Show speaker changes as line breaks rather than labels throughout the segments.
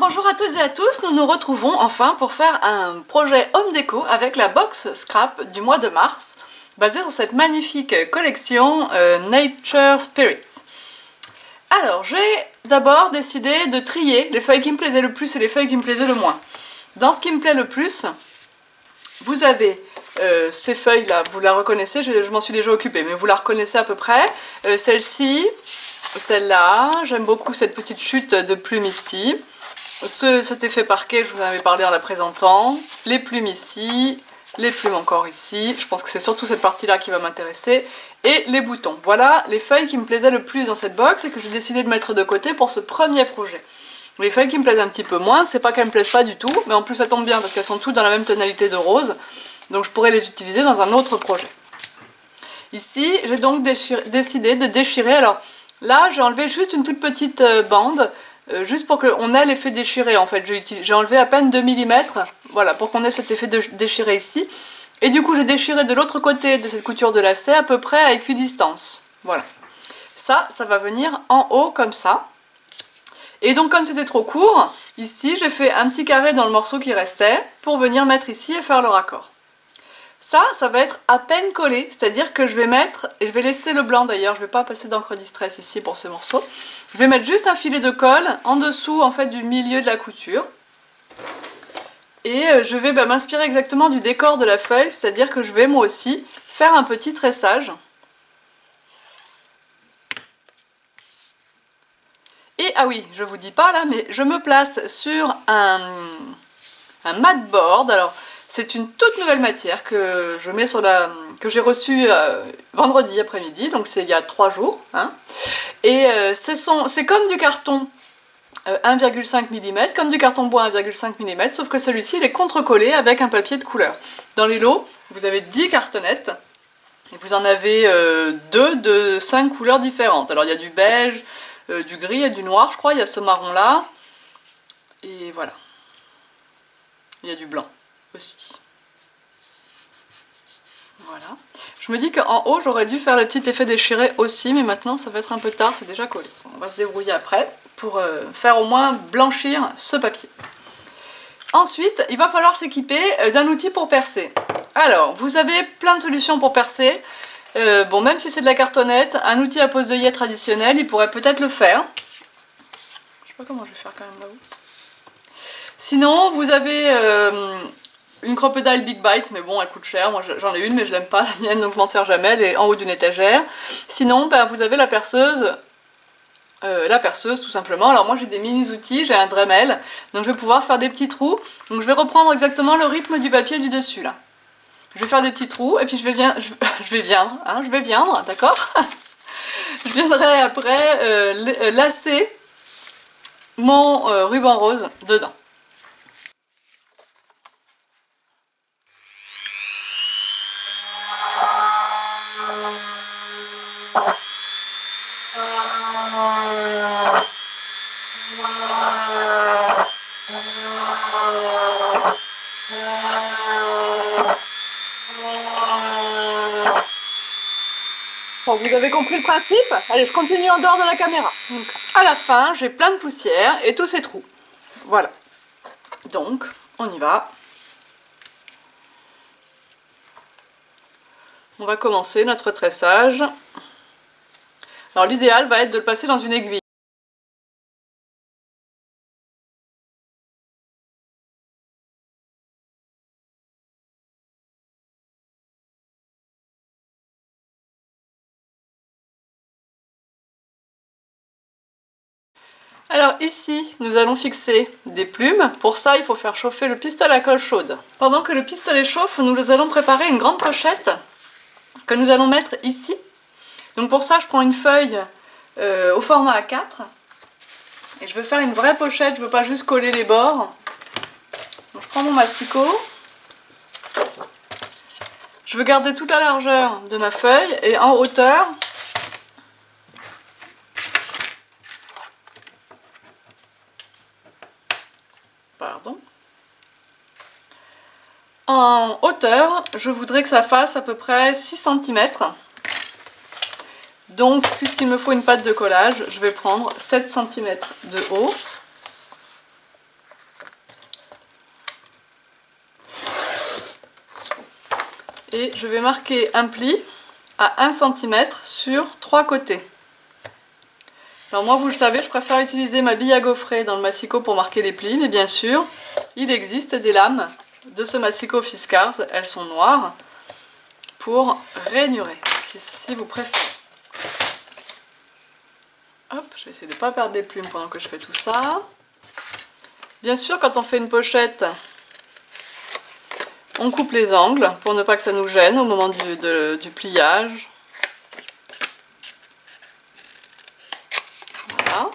Bonjour à toutes et à tous, nous nous retrouvons enfin pour faire un projet home déco avec la box scrap du mois de mars, basée sur cette magnifique collection Nature Spirits. Alors, j'ai d'abord décidé de trier les feuilles qui me plaisaient le plus et les feuilles qui me plaisaient le moins. Dans ce qui me plaît le plus, vous avez ces feuilles-là, vous la reconnaissez, je m'en suis déjà occupée, mais vous la reconnaissez à peu près. Celle-ci, celle-là, j'aime beaucoup cette petite chute de plumes ici. Cet effet parquet, je vous en avais parlé en la présentant. Les plumes ici, les plumes encore ici. Je pense que c'est surtout cette partie-là qui va m'intéresser. Et les boutons. Voilà les feuilles qui me plaisaient le plus dans cette box et que j'ai décidé de mettre de côté pour ce premier projet. Les feuilles qui me plaisent un petit peu moins, c'est pas qu'elles me plaisent pas du tout, mais en plus ça tombe bien parce qu'elles sont toutes dans la même tonalité de rose. Donc je pourrais les utiliser dans un autre projet. Ici, j'ai donc décidé de déchirer. Alors là, j'ai enlevé juste une toute petite bande. Juste pour qu'on ait l'effet déchiré en fait, j'ai enlevé à peine 2 mm, voilà, pour qu'on ait cet effet de déchiré ici. Et du coup j'ai déchiré de l'autre côté de cette couture de lacet à peu près à équidistance, voilà. Ça va venir en haut comme ça. Et donc comme c'était trop court, ici j'ai fait un petit carré dans le morceau qui restait pour venir mettre ici et faire le raccord. Ça va être à peine collé, c'est-à-dire que je vais mettre, et je vais laisser le blanc d'ailleurs, je ne vais pas passer d'encre distress ici pour ce morceau, je vais mettre juste un filet de colle en dessous en fait du milieu de la couture. Et je vais m'inspirer exactement du décor de la feuille, c'est-à-dire que je vais moi aussi faire un petit tressage. Et ah oui, je vous dis pas là, mais je me place sur un mat board. Alors c'est une toute nouvelle matière que je mets sur que j'ai reçue vendredi après-midi, donc c'est il y a 3 jours. Hein. Et c'est comme du carton 1,5 mm, comme du carton bois 1,5 mm, sauf que celui-ci il est contre-collé avec un papier de couleur. Dans les lots, vous avez 10 cartonnettes, et vous en avez 2 de 5 couleurs différentes. Alors il y a du beige, du gris et du noir, je crois, il y a ce marron là, et voilà. Il y a du blanc aussi. Voilà. Je me dis qu'en haut, j'aurais dû faire le petit effet déchiré aussi, mais maintenant, ça va être un peu tard, c'est déjà collé. On va se débrouiller après pour faire au moins blanchir ce papier. Ensuite, il va falloir s'équiper d'un outil pour percer. Alors, vous avez plein de solutions pour percer. Bon, même si c'est de la cartonnette, un outil à pose d'œillet traditionnel, il pourrait peut-être le faire. Je sais pas comment je vais faire quand même là-haut. Sinon, vous avez une crocodile Big Bite, mais bon, elle coûte cher. Moi, j'en ai une, mais je l'aime pas, la mienne, donc je m'en sers jamais. Elle est en haut d'une étagère. Sinon, vous avez la perceuse. Tout simplement. Alors moi j'ai des mini outils, j'ai un Dremel, donc je vais pouvoir faire des petits trous. Donc je vais reprendre exactement le rythme du papier du dessus là. Je vais faire des petits trous et puis je vais viendre, d'accord. Je viendrai après lasser mon ruban rose dedans. Bon, vous avez compris le principe? Allez, je continue en dehors de la caméra. Donc, à la fin, j'ai plein de poussière et tous ces trous. Voilà. Donc, on y va. On va commencer notre tressage. Alors, l'idéal va être de le passer dans une aiguille. Alors ici, nous allons fixer des plumes. Pour ça, il faut faire chauffer le pistolet à colle chaude. Pendant que le pistolet chauffe, nous allons préparer une grande pochette que nous allons mettre ici. Donc pour ça, je prends une feuille au format A4 et je vais faire une vraie pochette, je ne veux pas juste coller les bords. Donc je prends mon masticot. Je veux garder toute la largeur de ma feuille et en hauteur, en hauteur, je voudrais que ça fasse à peu près 6 cm. Donc, puisqu'il me faut une pâte de collage, je vais prendre 7 cm de haut. Et je vais marquer un pli à 1 cm sur 3 côtés. Alors moi, vous le savez, je préfère utiliser ma bille à gaufrer dans le massicot pour marquer les plis, mais bien sûr, il existe des lames de ce massicot Fiskars, elles sont noires, pour rainurer, si vous préférez. Hop, je vais essayer de ne pas perdre les plumes pendant que je fais tout ça. Bien sûr, quand on fait une pochette, on coupe les angles pour ne pas que ça nous gêne au moment du pliage. Voilà.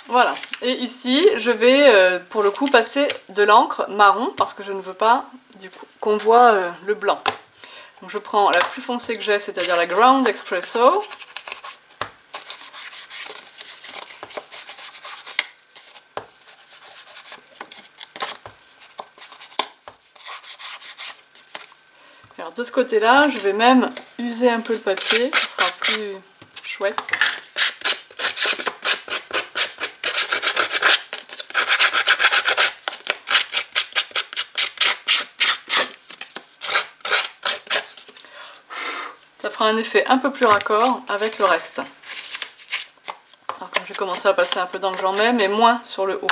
Voilà, et ici je vais pour le coup passer de l'encre marron parce que je ne veux pas du coup qu'on voit le blanc. Donc je prends la plus foncée que j'ai, c'est-à-dire la Ground Espresso. Alors de ce côté-là, je vais même user un peu le papier, ça sera plus chouette. Ça fera un effet un peu plus raccord avec le reste. Alors comme j'ai commencé à passer un peu d'encre, j'en mets, mais moins sur le haut.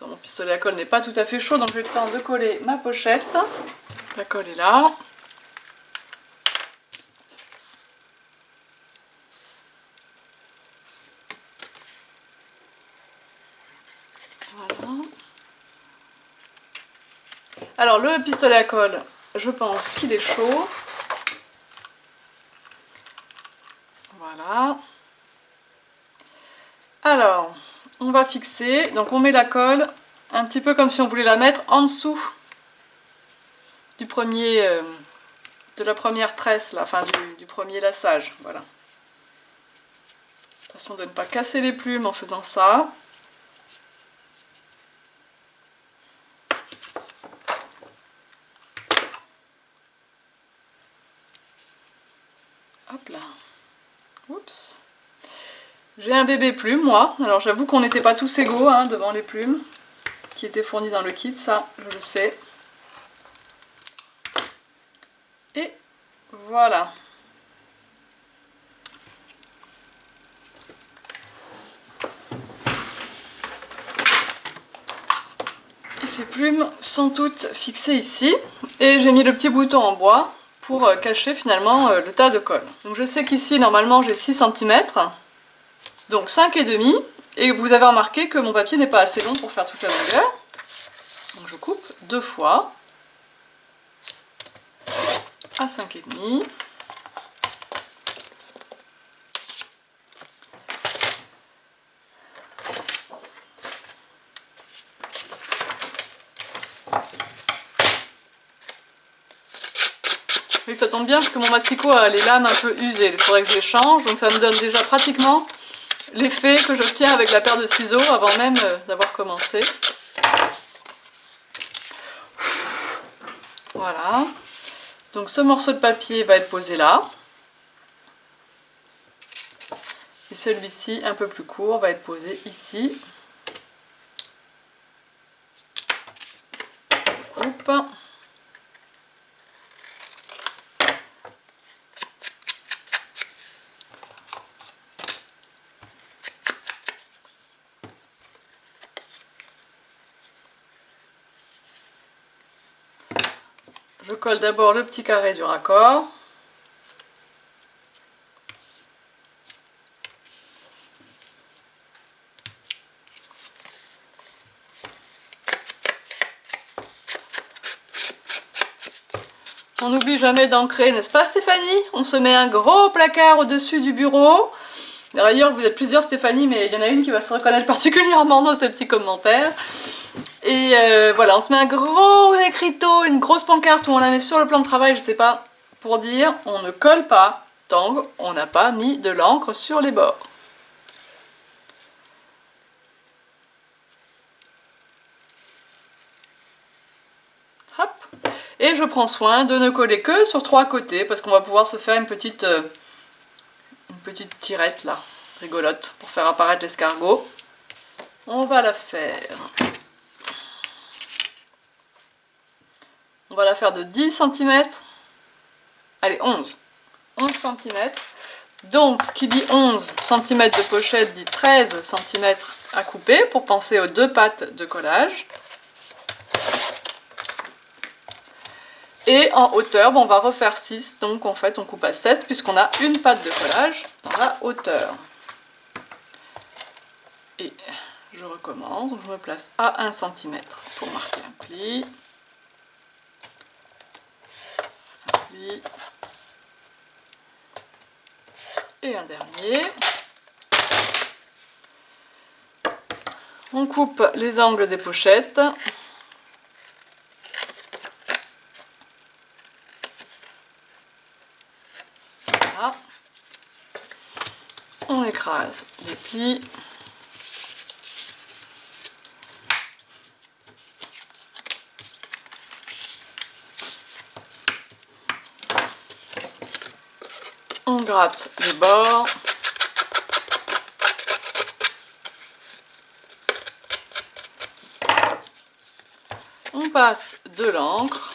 Mon pistolet à colle n'est pas tout à fait chaud, donc j'ai le temps de coller ma pochette. La colle est là. Voilà. Alors le pistolet à colle, je pense qu'il est chaud. Voilà. Alors, on va fixer, donc on met la colle un petit peu comme si on voulait la mettre en dessous du premier, de la première tresse, là, enfin du premier laçage. Voilà. Attention de ne pas casser les plumes en faisant ça. Hop là. Oups. J'ai un bébé plume, moi. Alors j'avoue qu'on n'était pas tous égaux hein, devant les plumes qui étaient fournies dans le kit, ça, je le sais. Et voilà. Et ces plumes sont toutes fixées ici. Et j'ai mis le petit bouton en bois pour cacher finalement le tas de colle. Donc je sais qu'ici, normalement, j'ai 6 cm. Donc 5,5. Et vous avez remarqué que mon papier n'est pas assez long pour faire toute la longueur. Donc je coupe 2 fois à 5,5. Et ça tombe bien parce que mon massicot a les lames un peu usées, il faudrait que je les change, donc ça me donne déjà pratiquement l'effet que j'obtiens avec la paire de ciseaux avant même d'avoir commencé. Voilà, donc ce morceau de papier va être posé là, et celui-ci un peu plus court va être posé ici. Coupe. Je colle d'abord le petit carré du raccord. On n'oublie jamais d'ancrer, n'est-ce pas Stéphanie? On se met un gros placard au-dessus du bureau. D'ailleurs, vous êtes plusieurs Stéphanie, mais il y en a une qui va se reconnaître particulièrement dans ce petit commentaire. Et voilà, on se met un gros écriteau, une grosse pancarte où on la met sur le plan de travail, je sais pas, pour dire on ne colle pas tant qu'on n'a pas mis de l'encre sur les bords. Hop. Et je prends soin de ne coller que sur 3 côtés, parce qu'on va pouvoir se faire une petite tirette là, rigolote, pour faire apparaître l'escargot. On va la faire. On va la faire de 10 cm. Allez, 11 cm. Donc, qui dit 11 cm de pochette dit 13 cm à couper pour penser aux 2 pattes de collage. Et en hauteur, on va refaire 6, donc en fait on coupe à 7 puisqu'on a une patte de collage dans la hauteur. Et je recommence, donc je me place à 1 cm pour marquer un pli. Un pli. Et un dernier. On coupe les angles des pochettes. Voilà. On écrase les plis. On gratte les bords. On passe de l'encre.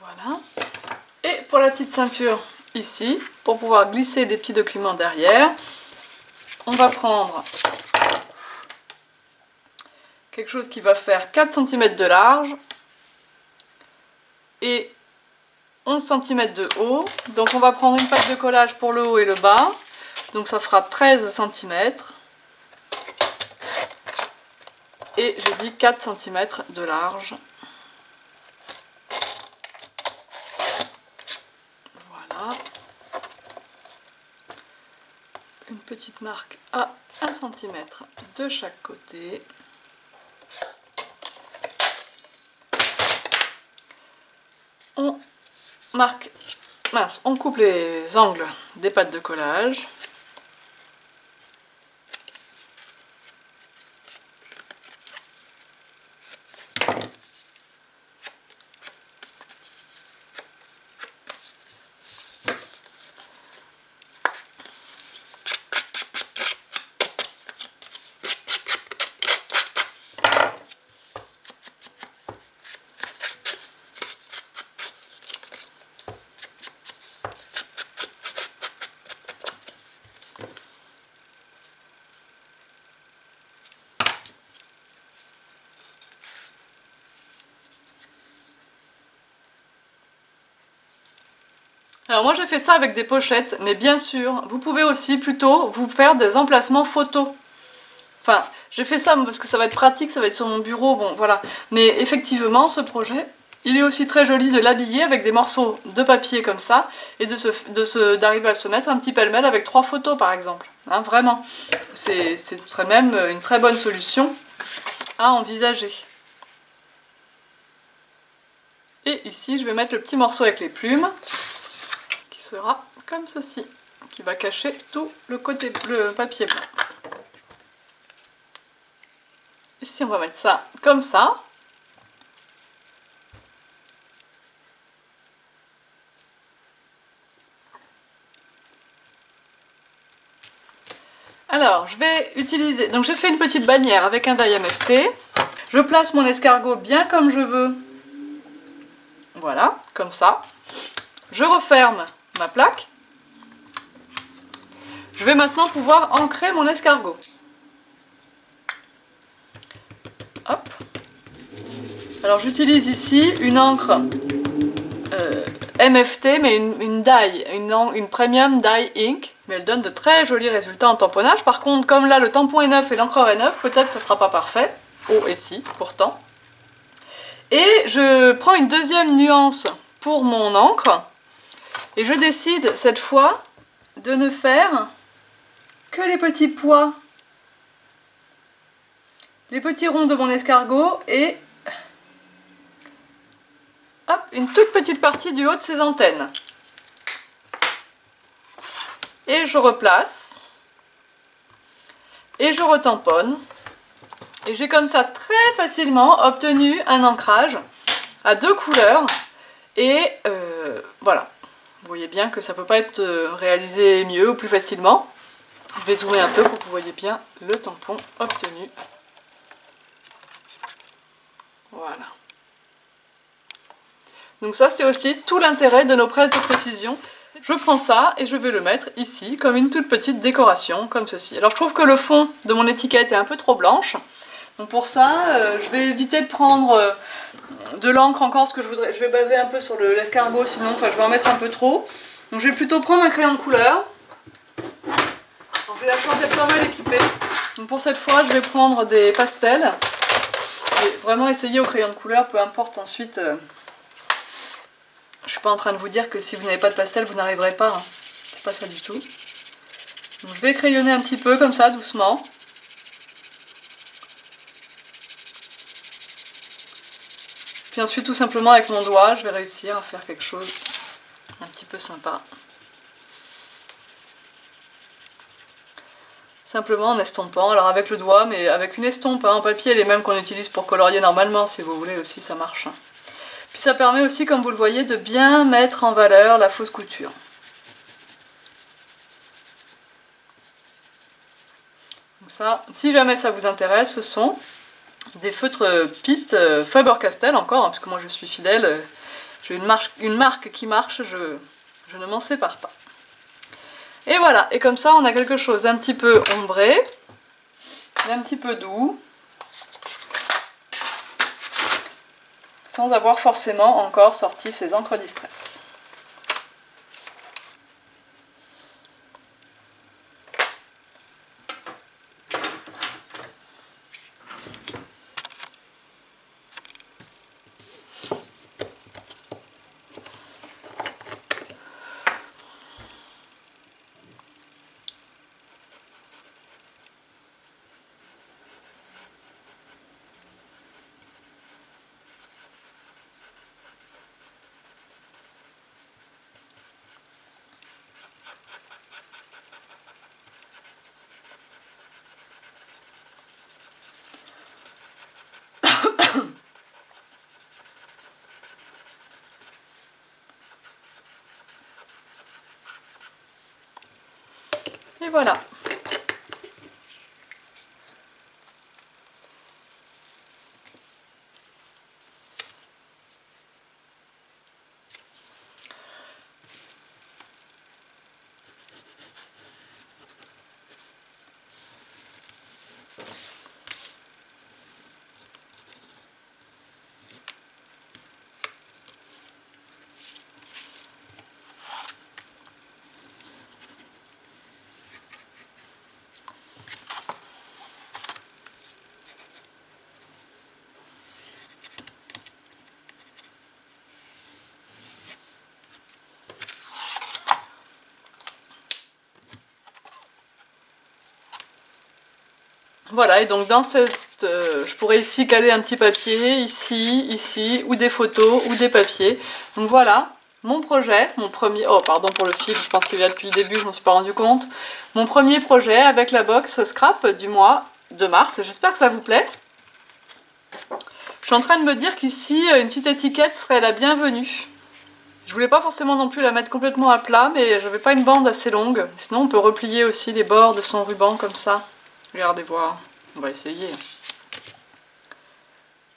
Voilà. Et pour la petite ceinture ici, pour pouvoir glisser des petits documents derrière, on va prendre quelque chose qui va faire 4 cm de large et 11 cm de haut. Donc on va prendre une patte de collage pour le haut et le bas. Donc ça fera 13 cm. Et j'ai dit 4 cm de large. Voilà. Une petite marque à 1 cm de chaque côté. On marque, on coupe les angles des pattes de collage. Alors moi j'ai fait ça avec des pochettes, mais bien sûr, vous pouvez aussi plutôt vous faire des emplacements photos. Enfin, j'ai fait ça parce que ça va être pratique, ça va être sur mon bureau, bon voilà. Mais effectivement, ce projet, il est aussi très joli de l'habiller avec des morceaux de papier comme ça, et d'arriver à se mettre un petit pêle-mêle avec 3 photos par exemple. Hein, vraiment, c'est même une très bonne solution à envisager. Et ici, je vais mettre le petit morceau avec les plumes, qui sera comme ceci, qui va cacher tout le côté bleu, papier blanc. Ici, on va mettre ça comme ça. Alors, je vais utiliser... Donc, j'ai fait une petite bannière avec un die MFT. Je place mon escargot bien comme je veux. Voilà, comme ça. Je referme ma plaque. Je vais maintenant pouvoir ancrer mon escargot. Hop. Alors j'utilise ici une encre MFT, mais une dye, une premium dye ink, mais elle donne de très jolis résultats en tamponnage. Par contre, comme là le tampon est neuf et l'encreur est neuf, peut-être ça sera pas parfait. Oh, et si, pourtant. Et je prends une deuxième nuance pour mon encre, et je décide cette fois de ne faire que les petits pois, les petits ronds de mon escargot, et hop, une toute petite partie du haut de ses antennes. Et je replace, et je retamponne, et j'ai comme ça très facilement obtenu un ancrage à 2 couleurs, et voilà. Vous voyez bien que ça peut pas être réalisé mieux ou plus facilement. Je vais zoomer un peu pour que vous voyez bien le tampon obtenu. Voilà. Donc ça, c'est aussi tout l'intérêt de nos presses de précision. Je prends ça et je vais le mettre ici comme une toute petite décoration, comme ceci. Alors je trouve que le fond de mon étiquette est un peu trop blanche. Donc pour ça, je vais éviter de prendre de l'encre encore, ce que je vais baver un peu sur l'escargot, sinon je vais en mettre un peu trop. Donc je vais plutôt prendre un crayon de couleur. Donc j'ai la chance d'être pas mal équipée. Donc pour cette fois, je vais prendre des pastels. Et vraiment essayer au crayon de couleur, peu importe ensuite. Je suis pas en train de vous dire que si vous n'avez pas de pastel, vous n'arriverez pas. Hein. C'est pas ça du tout. Donc je vais crayonner un petit peu comme ça, doucement. Puis ensuite, tout simplement avec mon doigt, je vais réussir à faire quelque chose d'un petit peu sympa. Simplement en estompant, alors avec le doigt, mais avec une estompe en papier, les mêmes qu'on utilise pour colorier normalement, si vous voulez aussi, ça marche. Puis ça permet aussi, comme vous le voyez, de bien mettre en valeur la fausse couture. Donc ça, si jamais ça vous intéresse, ce sont des feutres Pitt Faber-Castell encore, hein, parce que moi je suis fidèle, j'ai une marque qui marche, je ne m'en sépare pas. Et voilà, et comme ça on a quelque chose d'un petit peu ombré, d'un petit peu doux, sans avoir forcément encore sorti ses encres distress. Et voilà. Voilà, et donc dans cette... je pourrais ici caler un petit papier, ici, ou des photos, ou des papiers. Donc voilà, mon projet, mon premier... Oh, pardon pour le fil, je pense qu'il y a depuis le début, je ne me suis pas rendu compte. Mon premier projet avec la box scrap du mois de mars, j'espère que ça vous plaît. Je suis en train de me dire qu'ici, une petite étiquette serait la bienvenue. Je voulais pas forcément non plus la mettre complètement à plat, mais j'avais pas une bande assez longue. Sinon, on peut replier aussi les bords de son ruban comme ça. Regardez voir, on va essayer.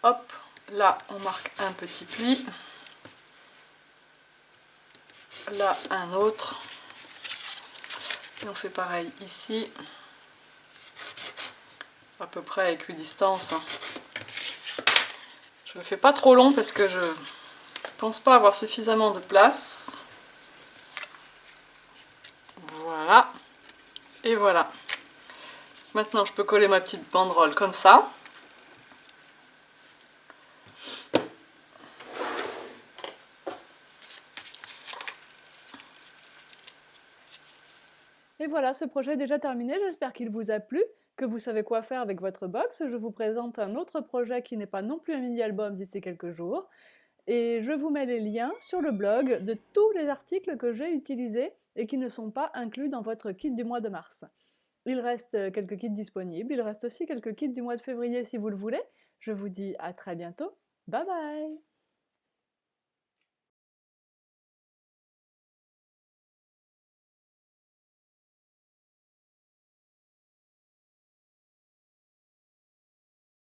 Hop, là on marque un petit pli. Là un autre. Et on fait pareil ici. À peu près à équidistance. Je ne fais pas trop long parce que je pense pas avoir suffisamment de place. Voilà. Et voilà. Maintenant, je peux coller ma petite banderole comme ça. Et voilà, ce projet est déjà terminé, j'espère qu'il vous a plu, que vous savez quoi faire avec votre box. Je vous présente un autre projet qui n'est pas non plus un mini-album d'ici quelques jours. Et je vous mets les liens sur le blog de tous les articles que j'ai utilisés et qui ne sont pas inclus dans votre kit du mois de mars. Il reste quelques kits disponibles, il reste aussi quelques kits du mois de février si vous le voulez. Je vous dis à très bientôt, bye bye!